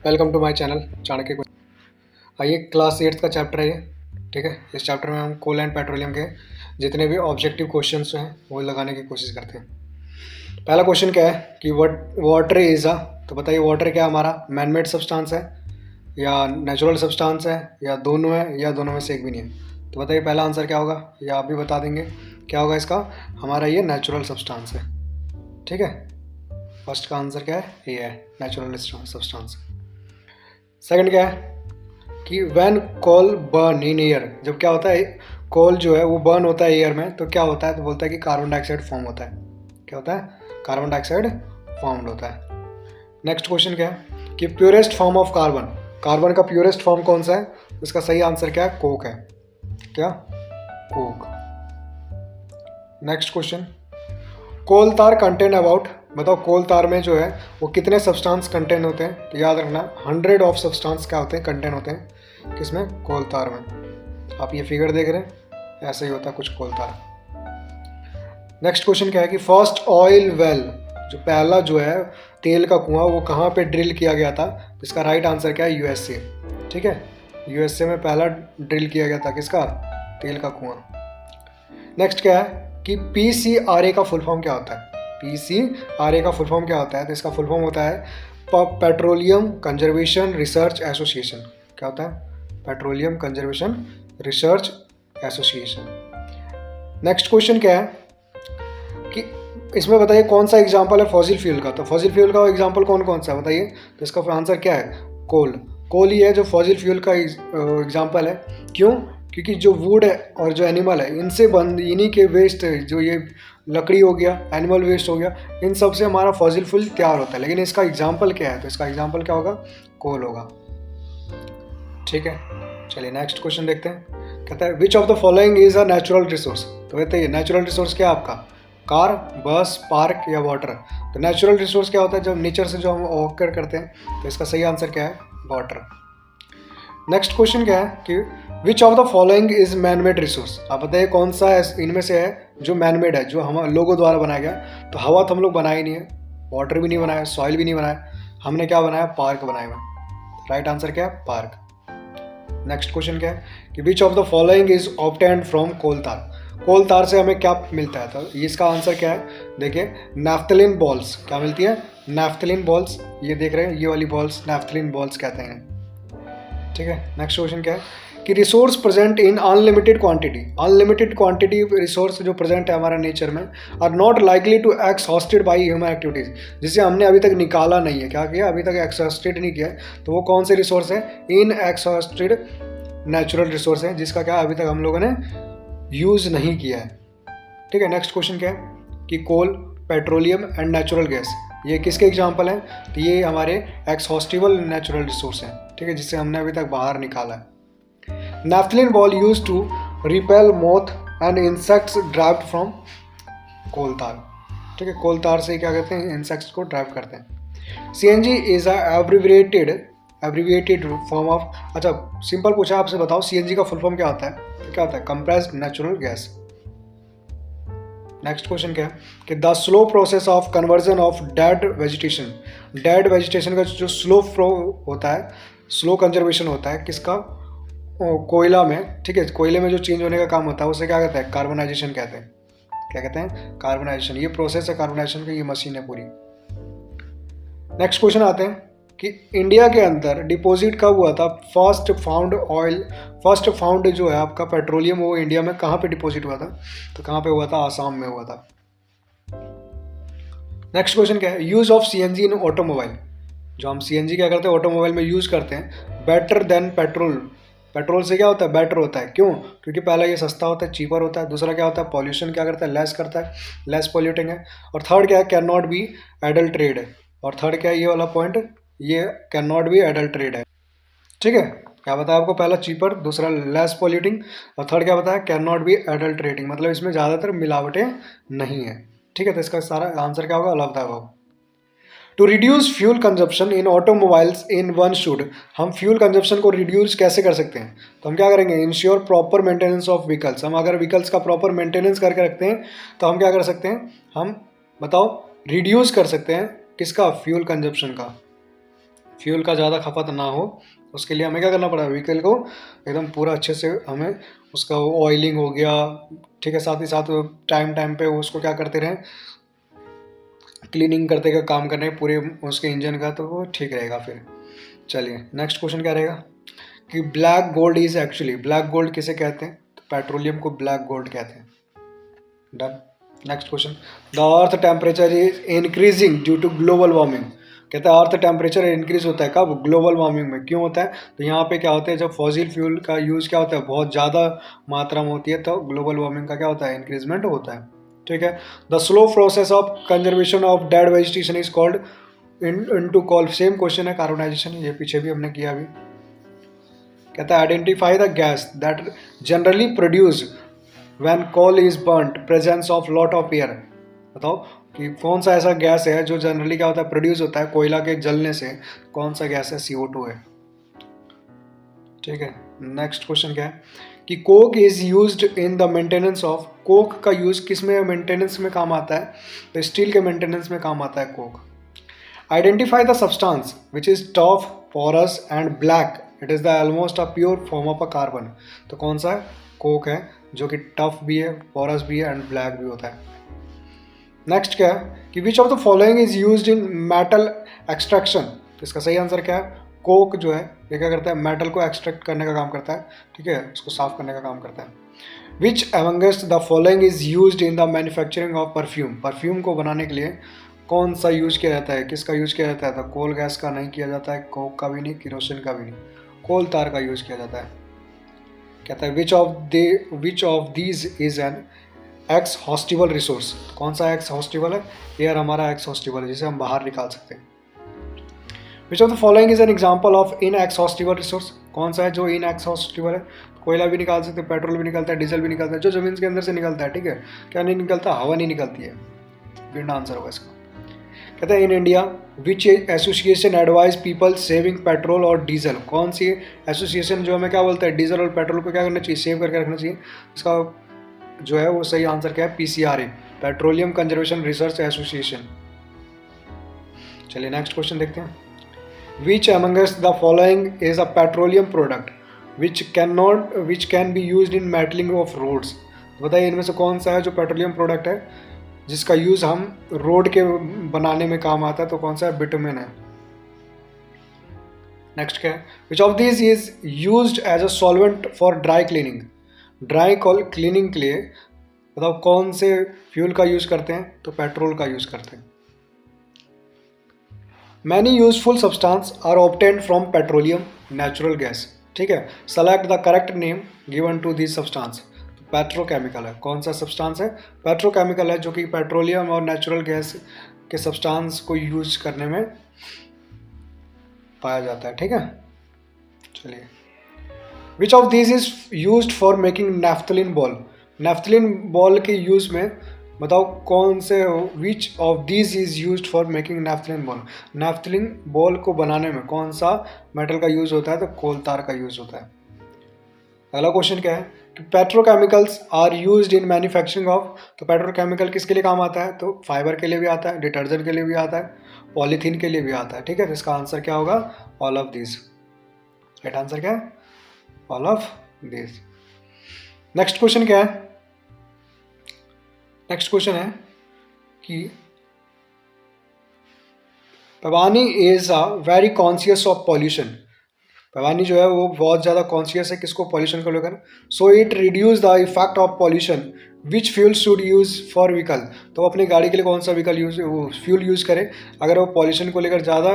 Welcome to my channel Chanakya कुछ। आइए class 8 का चैप्टर है ये। ठीक है, इस चैप्टर में हम कोल एंड पेट्रोलियम के जितने भी ऑब्जेक्टिव क्वेश्चंस हैं वो लगाने की कोशिश करते हैं। पहला क्वेश्चन क्या है कि वाटर इज अ, तो बताइए वाटर क्या हमारा मैनमेड सब्सटेंस है या नेचुरल सब्सटेंस है या दोनों है या दोनों में से एक भी नहीं है। तो बताइए पहला आंसर क्या होगा, या आप भी बता देंगे क्या होगा इसका। हमारा ये नेचुरल सब्सटेंस है। ठीक है, फर्स्ट का आंसर क्या है, ये है नेचुरल सब्सटेंस। सेकंड क्या है कि when coal burn in air, जब क्या होता है कोल जो है वो बर्न होता है एयर में, तो क्या होता है, तो बोलता है कि कार्बन डाइऑक्साइड फॉर्म होता है। क्या होता है, कार्बन डाइऑक्साइड फॉर्म्ड होता है। नेक्स्ट क्वेश्चन क्या है कि purest form of carbon, carbon का प्योरेस्ट फॉर्म कौन सा है। इसका सही आंसर क्या है, कोक है। क्या, कोक। नेक्स्ट क्वेश्चन, कोल तार कंटेन अबाउट, बताओ कोल तार में जो है वो कितने सब्सटेंस कंटेन होते हैं। तो याद रखना 100 ऑफ सब्सटेंस क्या होते हैं, कंटेन होते हैं किसमें, कोल तार में। आप ये फिगर देख रहे हैं, ऐसे ही होता है कुछ कोल तार। नेक्स्ट क्वेश्चन क्या है कि फर्स्ट ऑयल वेल, जो पहला जो है तेल का कुआं वो कहाँ पे ड्रिल किया गया था। तो इसका राइट आंसर क्या है, यूएसए। ठीक है, यूएसए में पहला ड्रिल किया गया था किसका, तेल का कुआं। नेक्स्ट क्या है कि PCRA का फुल फॉर्म क्या होता है। PCRA का फुल फॉर्म क्या होता है, तो इसका फुल फॉर्म होता है पेट्रोलियम कंजर्वेशन रिसर्च एसोसिएशन। क्या होता है, petroleum conservation research association. Next question क्या है कि इसमें बताइए कौन सा एग्जाम्पल है फॉसिल फ्यूल का। तो फॉसिल फ्यूल का एग्जाम्पल कौन कौन सा है बताइए। तो इसका आंसर क्या है, कोल। कोल ही है जो फॉसिल फ्यूल का एग्जाम्पल है। क्यों, क्योंकि जो वुड है और जो एनिमल है इनसे बन, इन्हीं के वेस्ट, जो ये लकड़ी हो गया, एनिमल वेस्ट हो गया, इन सब से हमारा फॉसिल फ्यूल तैयार होता है। लेकिन इसका एग्जाम्पल क्या है, तो इसका एग्जाम्पल क्या होगा, कोल होगा। ठीक है, चलिए नेक्स्ट क्वेश्चन देखते हैं। कहता है which of the following is a natural resource. तो बताइए नेचुरल रिसोर्स क्या है आपका, कार, बस, पार्क या वाटर। तो नेचुरल रिसोर्स क्या होता है, जब नेचर से जो हम ऑकर करते हैं। तो इसका सही आंसर क्या है, वाटर। नेक्स्ट क्वेश्चन क्या है कि which of the following is manmade resource. आप बताइए कौन सा इनमें से है जो मैनमेड है, जो हम लोगों द्वारा बनाया गया। तो हवा तो हम लोग बनाए ही नहीं है, वाटर भी नहीं बनाया, सॉइल भी नहीं बनाया, हमने क्या बनाया, पार्क बनाया हुआ। राइट आंसर क्या है, पार्क। नेक्स्ट क्वेश्चन क्या है कि which of the following is obtained from coal tar. Coal तार से हमें क्या मिलता है, तो इसका आंसर क्या है, देखिए नैफ्थलीन बॉल्स। क्या मिलती है, नैफ्थलीन बॉल्स। ये देख रहे हैं, ये वाली बॉल्स नैफ्थलीन बॉल्स कहते हैं। ठीक है, नेक्स्ट क्वेश्चन क्या है कि resource present in unlimited quantity. Unlimited quantity resource जो प्रेजेंट है हमारा नेचर में are not likely to exhausted by human activities, जिसे हमने अभी तक निकाला नहीं है। क्या किया, अभी तक एक्सहॉस्टेड नहीं किया है। तो वो कौन से रिसोर्स है, इन एक्सहॉस्टेड नेचुरल रिसोर्स है, जिसका क्या अभी तक हम लोगों ने यूज नहीं किया है। ठीक है, नेक्स्ट क्वेश्चन क्या है कि कोल, पेट्रोलियम एंड नेचुरल गैस ये किसके एग्जाम्पल हैं। तो ये हमारे एक्सहॉस्टिबल नेचुरल रिसोर्स हैं। ठीक है, जिससे हमने अभी तक बाहर निकाला है। Naphthalene ball use to repel moth and insects derived from coal tar. ठीक है, कोल तार से क्या कहते हैं, इंसेक्ट्स को ड्राइव करते हैं। CNG is abbreviated form of, अच्छा सिंपल पूछा आपसे, बताओ CNG का फुल फॉर्म क्या होता है। क्या होता है, compressed natural gas. Next question क्या है कि the slow process of conversion of dead vegetation. Dead vegetation का जो स्लो फ्लो होता है, स्लो कंजर्वेशन होता है किसका, कोयला में। ठीक है, कोयले में जो चेंज होने का काम होता है उसे क्या कहते हैं, कार्बनाइजेशन कहते हैं। क्या कहते हैं, कार्बनाइजेशन। ये प्रोसेस है कार्बनाइजेशन की, ये मशीन है पूरी। नेक्स्ट क्वेश्चन आते हैं कि इंडिया के अंदर डिपॉजिट कब हुआ था, first found oil, first found जो है आपका पेट्रोलियम, वो इंडिया में कहाँ पे डिपॉजिट हुआ था। तो कहाँ पे हुआ था, आसाम में हुआ था। नेक्स्ट क्वेश्चन क्या है, use of CNG in automobile. जो हम CNG क्या करते हैं, ऑटोमोबाइल में यूज करते हैं, बेटर देन पेट्रोल। पेट्रोल से क्या होता है, बेटर होता है। क्यों, क्योंकि पहला ये सस्ता होता है, चीपर होता है। दूसरा क्या होता है, पॉल्यूशन क्या करता है, लेस करता है, लेस पॉल्यूटिंग है। और थर्ड क्या है, कैन नॉट बी एडल्ट्रेड है। और थर्ड क्या है, ये वाला पॉइंट, ये कैन नॉट बी एडल्ट्रेड है। ठीक है, क्या बताया आपको, पहला चीपर, दूसरा लेस पॉल्यूटिंग, और थर्ड क्या बताया, कैन नॉट बी एडल्ट्रेटिंग, मतलब इसमें ज़्यादातर मिलावटें नहीं है। ठीक है, तो इसका सारा आंसर क्या होगा, all of the above. To reduce fuel consumption in automobiles in one should, हम फ्यूल कंजप्शन को रिड्यूस कैसे कर सकते हैं। तो हम क्या करेंगे, ensure proper maintenance of vehicles. हम अगर व्हीकल्स का प्रॉपर मेंटेनेंस करके रखते हैं तो हम क्या कर सकते हैं, हम बताओ रिड्यूस कर सकते हैं किसका, फ्यूल कंजप्शन का। फ्यूल का ज़्यादा खपत ना हो, उसके लिए हमें क्या करना पड़ा, व्हीकल को एकदम पूरा अच्छे से हमें उसका ऑयलिंग हो गया, ठीक है, साथ ही साथ टाइम टाइम पे उसको क्या करते रहें, क्लीनिंग करते का काम करने पूरे उसके इंजन का, तो वो ठीक रहेगा फिर। चलिए नेक्स्ट क्वेश्चन क्या रहेगा कि black gold is actually, black gold किसे कहते हैं, तो पेट्रोलियम को ब्लैक गोल्ड कहते हैं। Done. Next question, the earth temperature is increasing due to global warming. कहता है अर्थ टेम्परेचर इंक्रीज होता है कब, ग्लोबल वार्मिंग में। क्यों होता है, तो यहाँ पे क्या होता है, जब फॉसिल फ्यूल का यूज़ क्या होता है, बहुत ज़्यादा मात्रा में होती है, तो ग्लोबल वार्मिंग का क्या होता है, इंक्रीजमेंट होता है। ठीक है। The slow process of conservation of dead vegetation is called into coal, same question है, कार्बोनाइजेशन, ये पीछे भी हमने किया अभी। कहता है identify the gas that generally produce when coal is burnt presence of lot of air. बताओ कि कौन सा ऐसा गैस है जो जनरली क्या होता है, प्रोड्यूस होता है कोयला के जलने से, कौन सा गैस है, CO2 है। ठीक है। नेक्स्ट क्वेश्चन क्या है कि Coke is used in the maintenance of, Coke का यूज किस में मेंटेनेंस में काम आता है, तो स्टील के मेंटेनेंस में काम आता है coke. Identify the substance which is tough, porous and black, it is the almost a pure form of a carbon. तो कौन सा है, कोक है, जो कि टफ भी है, पोरस भी है एंड ब्लैक भी होता है। नेक्स्ट क्या है कि which of the following is used in metal extraction. तो इसका सही आंसर क्या है, कोक जो है ये क्या करता है, मेटल को एक्सट्रैक्ट करने का काम करता है, ठीक है, उसको साफ करने का काम करता है। Which amongst the following is used in the manufacturing of perfume, perfume को बनाने के लिए कौन सा यूज किया जाता है, किसका यूज किया जाता है, तो कोल गैस का नहीं किया जाता है, कोक का भी नहीं, केरोसिन का भी नहीं, कोल तार का यूज किया जाता है। कहता है which of these is an exhaustible resource, कौन सा एक्सहॉस्टिबल है, एयर हमारा एक्सहॉस्टिबल है, जिसे हम बाहर निकाल सकते हैं। Which of the following is an example of inexhaustible resource, कौन सा है जो इन एक्सहॉस्टिबल है, कोयला भी निकाल सकते हैं, पेट्रोल भी निकलता है, डीजल भी निकलता है, जो जमीन के अंदर से निकलता है, ठीक है, क्या नहीं निकलता, हवा नहीं निकलती है, बिना आंसर होगा इसका। कहते हैं in India which association advise people saving petrol और डीजल, कौन सी एसोसिएशन जो हमें क्या बोलता है, डीजल और पेट्रोल को क्या करना चाहिए, सेव करके रखना चाहिए, इसका जो है वो सही आंसर क्या है, PCRA, petroleum conservation research association. चलिए नेक्स्ट क्वेश्चन देखते हैं। Which amongst the following is a petroleum product which can be used in metalling of roads. बताइए इनमें से कौन सा है जो पेट्रोलियम प्रोडक्ट है जिसका यूज हम रोड के बनाने में काम आता है, तो कौन सा है, बिटुमेन है। नेक्स्ट क्या है, which of this is used as a solvent for dry cleaning, dry cleaning के लिए बताओ कौन से फ्यूल का यूज करते हैं, तो पेट्रोल का यूज करते हैं। Many useful substance are obtained from petroleum natural gas, ठीक है, select the correct name given to this substance. Petrochemical है, कौन सा सब्सटेंस है, पेट्रोकेमिकल है, जो कि पेट्रोलियम और नेचुरल गैस के सब्सटेंस को यूज करने में पाया जाता है, ठीक है। चलिए विच of this is used for making naphthalene ball, naphthalene ball के यूज में बताओ कौन से, विच of this is used for making naphthalene ball, naphthalene ball को बनाने में कौन सा मेटल का यूज होता है, तो कोल तार का यूज होता है। अगला क्वेश्चन क्या है कि petrochemicals are used in manufacturing of, तो पेट्रोकेमिकल किसके लिए काम आता है, तो फाइबर के लिए भी आता है, डिटर्जेंट के लिए भी आता है, पॉलीथीन के लिए भी आता है, ठीक है। तो इसका आंसर क्या होगा, all of this, right answer क्या है, all of this. Next question क्या है, नेक्स्ट क्वेश्चन है कि Pavani is a very conscious of pollution, Pavani जो है वो बहुत ज़्यादा कॉन्शियस है किसको, पॉल्यूशन को लेकर। So it reduce the effect of pollution which fuel should use for vehicle, तो अपनी गाड़ी के लिए कौन सा व्हीकल वो फ्यूल यूज़ करे, अगर वो पॉल्यूशन को लेकर ज़्यादा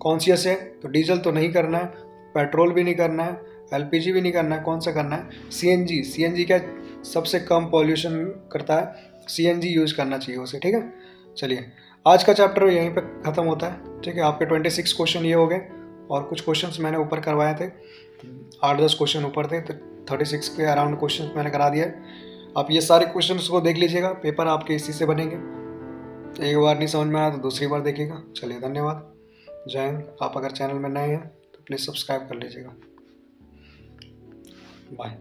कॉन्शियस है तो डीजल तो नहीं करना है, पेट्रोल भी नहीं करना है, LPG भी नहीं करना है, कौन सा करना है, CNG क्या सबसे कम पॉल्यूशन करता है, CNG यूज़ करना चाहिए उसे, ठीक है। चलिए आज का चैप्टर यहीं पे ख़त्म होता है, ठीक है। आपके 26 क्वेश्चन ये हो गए और कुछ क्वेश्चंस मैंने ऊपर करवाए थे, 8-10 क्वेश्चन ऊपर थे, तो 36 के अराउंड क्वेश्चंस मैंने करा दिया है। आप ये सारे क्वेश्चंस को देख लीजिएगा, पेपर आपके इसी से बनेंगे, एक बार नहीं समझ में आया तो दूसरी बार देखिएगा। चलिए धन्यवाद, जय हिंद। आप अगर चैनल में नए हैं तो प्लीज़ सब्सक्राइब कर लीजिएगा। बाय।